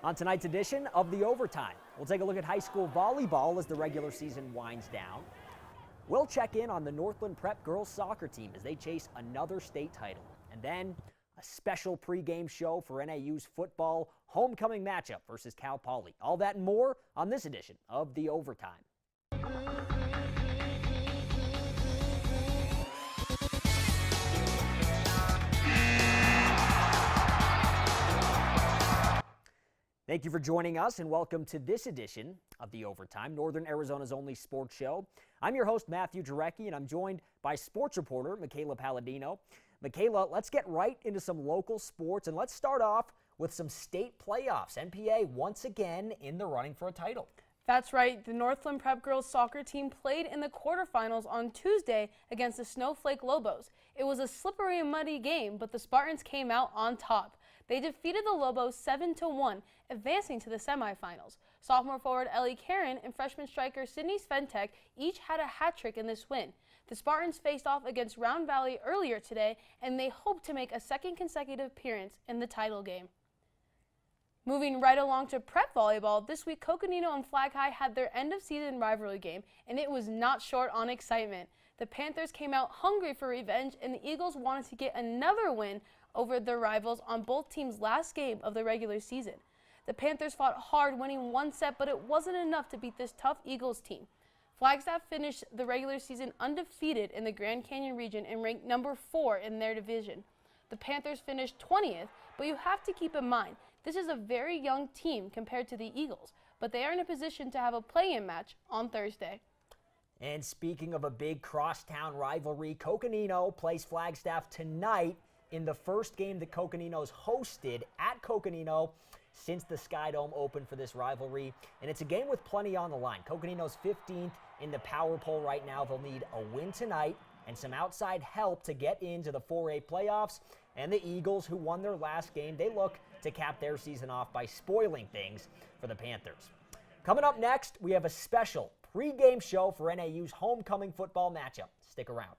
On tonight's edition of The Overtime, we'll take a look at high school volleyball as the regular season winds down. We'll check in on the Northland Prep girls soccer team as they chase another state title. And then a special pregame show for NAU's football homecoming matchup versus Cal Poly. All that and more on this edition of The Overtime. Thank you for joining us and welcome to this edition of The Overtime, Northern Arizona's only sports show. I'm your host, Matthew Jarecki, and I'm joined by sports reporter Michaela Palladino. Michaela, let's get right into some local sports, and let's start off with some state playoffs. NPA once again in the running for a title. That's right. The Northland Prep girls soccer team played in the quarterfinals on Tuesday against the Snowflake Lobos. It was a slippery and muddy game, but the Spartans came out on top. They defeated the Lobos 7-1, advancing to the semifinals. Sophomore forward Ellie Karen and freshman striker Sydney Sventek each had a hat trick in this win. The Spartans faced off against Round Valley earlier today, and they hope to make a second consecutive appearance in the title game. Moving right along to prep volleyball, this week Coconino and Flag High had their end-of-season rivalry game, and it was not short on excitement. The Panthers came out hungry for revenge, and the Eagles wanted to get another win over their rivals on both teams' last game of the regular season. The Panthers fought hard, winning one set, but it wasn't enough to beat this tough Eagles team. Flagstaff finished the regular season undefeated in the Grand Canyon region and ranked number 4 in their division. The Panthers finished 20th, but you have to keep in mind, this is a very young team compared to the Eagles, but they are in a position to have a play-in match on Thursday. And speaking of a big crosstown rivalry, Coconino plays Flagstaff tonight in the first game that Coconino's hosted at Coconino since the Sky Dome opened for this rivalry. And it's a game with plenty on the line. Coconino's 15th in the power poll right now. They'll need a win tonight and some outside help to get into the 4A playoffs. And the Eagles, who won their last game, they look to cap their season off by spoiling things for the Panthers. Coming up next, we have a special pregame show for NAU's homecoming football matchup. Stick around.